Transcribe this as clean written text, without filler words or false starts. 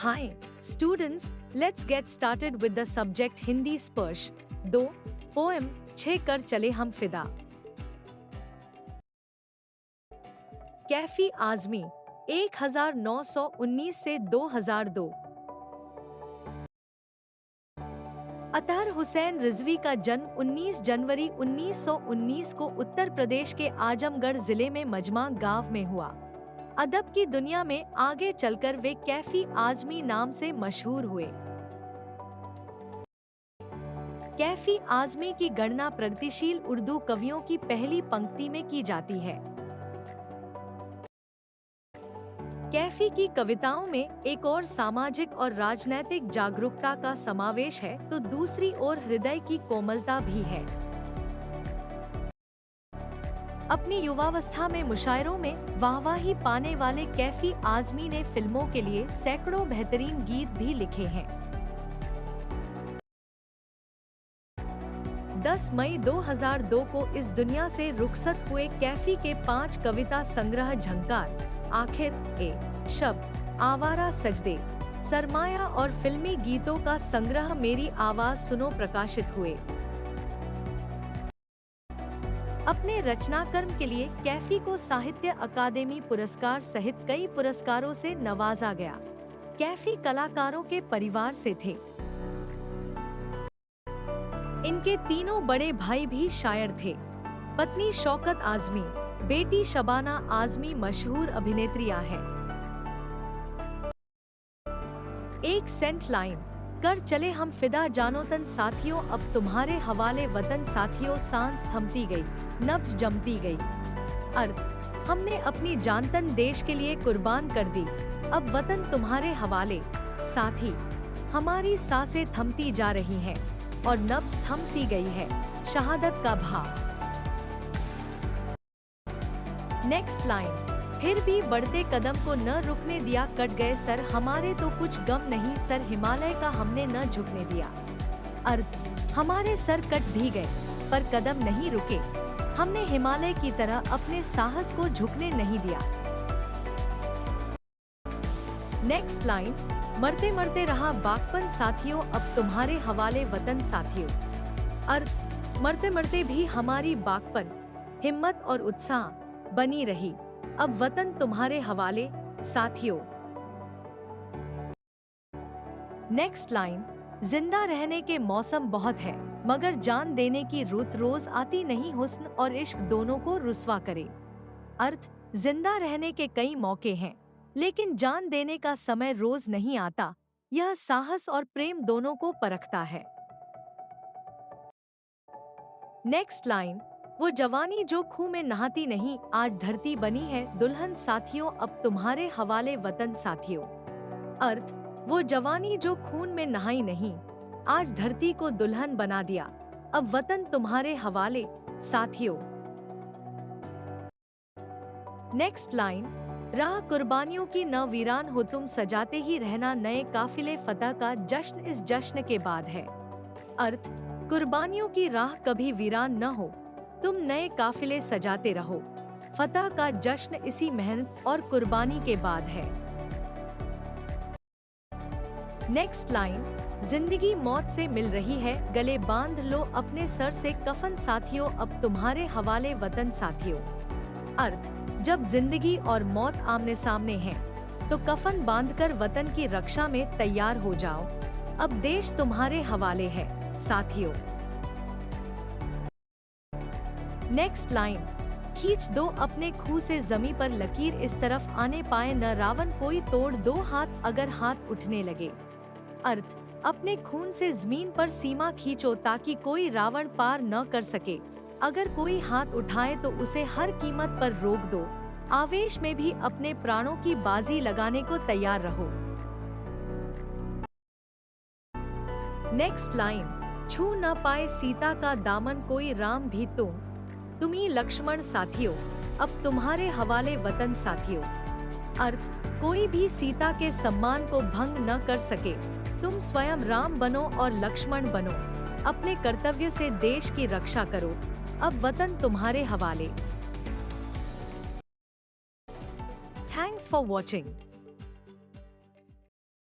Hi, students, let's get started with the subject Hindi स्पर्श 2 poem 6 कर चले हम फिदा। कैफी आजमी 1919 से 2002। अतहर हुसैन रिजवी का जन्म 19 जनवरी 1919 को उत्तर प्रदेश के आजमगढ़ जिले में मजमा गांव में हुआ। अदब की दुनिया में आगे चलकर वे कैफी आजमी नाम से मशहूर हुए। कैफी आजमी की गणना प्रगतिशील उर्दू कवियों की पहली पंक्ति में की जाती है। कैफी की कविताओं में एक और सामाजिक और राजनैतिक जागरूकता का समावेश है तो दूसरी ओर हृदय की कोमलता भी है। अपनी युवावस्था में मुशायरों में वाहवाही पाने वाले कैफी आजमी ने फिल्मों के लिए सैकड़ों बेहतरीन गीत भी लिखे हैं। 10 मई 2002 को इस दुनिया से रुखसत हुए कैफी के 5 कविता संग्रह झंकार, आखिर, ए शब्द, आवारा सजदे, सरमाया और फिल्मी गीतों का संग्रह मेरी आवाज सुनो प्रकाशित हुए। अपने रचनाकर्म के लिए कैफी को साहित्य अकादमी पुरस्कार सहित कई पुरस्कारों से नवाजा गया। कैफी कलाकारों के परिवार से थे। इनके तीनों बड़े भाई भी शायर थे। पत्नी शौकत आजमी, बेटी शबाना आजमी मशहूर अभिनेत्रियां हैं। एक सेंट लाइन, कर चले हम फिदा जानो तन साथियों, अब तुम्हारे हवाले वतन साथियों, सांस थमती गई, नब्ज जमती गई। अर्थ, हमने अपनी जान तन देश के लिए कुर्बान कर दी, अब वतन तुम्हारे हवाले साथी, हमारी सांसें थमती जा रही हैं और नब्ज थम सी गई है, शहादत का भाव। नेक्स्ट लाइन, फिर भी बढ़ते कदम को न रुकने दिया, कट गए सर हमारे तो कुछ गम नहीं, सर हिमालय का हमने न झुकने दिया। अर्थ, हमारे सर कट भी गए पर कदम नहीं रुके, हमने हिमालय की तरह अपने साहस को झुकने नहीं दिया। नेक्स्ट लाइन, मरते मरते रहा बागपन साथियों, अब तुम्हारे हवाले वतन साथियों। अर्थ, मरते मरते भी हमारी बागपन, हिम्मत और उत्साह बनी रही, अब वतन तुम्हारे हवाले साथियों। नेक्स्ट लाइन, जिंदा रहने के मौसम बहुत है मगर जान देने की रुत रोज आती नहीं, हुस्न और इश्क दोनों को रुस्वा करे। अर्थ, जिंदा रहने के कई मौके हैं लेकिन जान देने का समय रोज नहीं आता, यह साहस और प्रेम दोनों को परखता है। नेक्स्ट लाइन, वो जवानी जो खूह में नहाती नहीं, आज धरती बनी है दुल्हन साथियों, अब तुम्हारे हवाले वतन साथियों। अर्थ, वो जवानी जो खून में नहाई नहीं, आज धरती को दुल्हन बना दिया, अब वतन तुम्हारे हवाले साथियों। नेक्स्ट लाइन, राह कुर्बानियों की न वीरान हो तुम, सजाते ही रहना नए काफिले फतह का जश्न इस जश्न के बाद है। अर्थ, कुर्बानियों की राह कभी वीरान न हो, तुम नए काफिले सजाते रहो, फतह का जश्न इसी मेहनत और कुर्बानी के बाद है। नेक्स्ट लाइन, जिंदगी मौत से मिल रही है, गले बांध लो अपने सर से कफन साथियों, अब तुम्हारे हवाले वतन साथियों। अर्थ, जब जिंदगी और मौत आमने सामने हैं, तो कफन बांधकर वतन की रक्षा में तैयार हो जाओ, अब देश तुम्हारे हवाले है साथियों। नेक्स्ट लाइन, खींच दो अपने खूह से जमी पर लकीर, इस तरफ आने पाए न रावण कोई, तोड़ दो हाथ अगर हाथ उठने लगे। अर्थ, अपने खून से जमीन पर सीमा खींचो ताकि कोई रावण पार न कर सके, अगर कोई हाथ उठाए तो उसे हर कीमत पर रोक दो, आवेश में भी अपने प्राणों की बाजी लगाने को तैयार रहो। नेक्स्ट लाइन, छू न पाए सीता का दामन कोई, राम भी तुम्ही लक्ष्मण साथियों, अब तुम्हारे हवाले वतन साथियों। अर्थ, कोई भी सीता के सम्मान को भंग न कर सके, तुम स्वयं राम बनो और लक्ष्मण बनो, अपने कर्तव्य से देश की रक्षा करो, अब वतन तुम्हारे हवाले। Thanks for watching.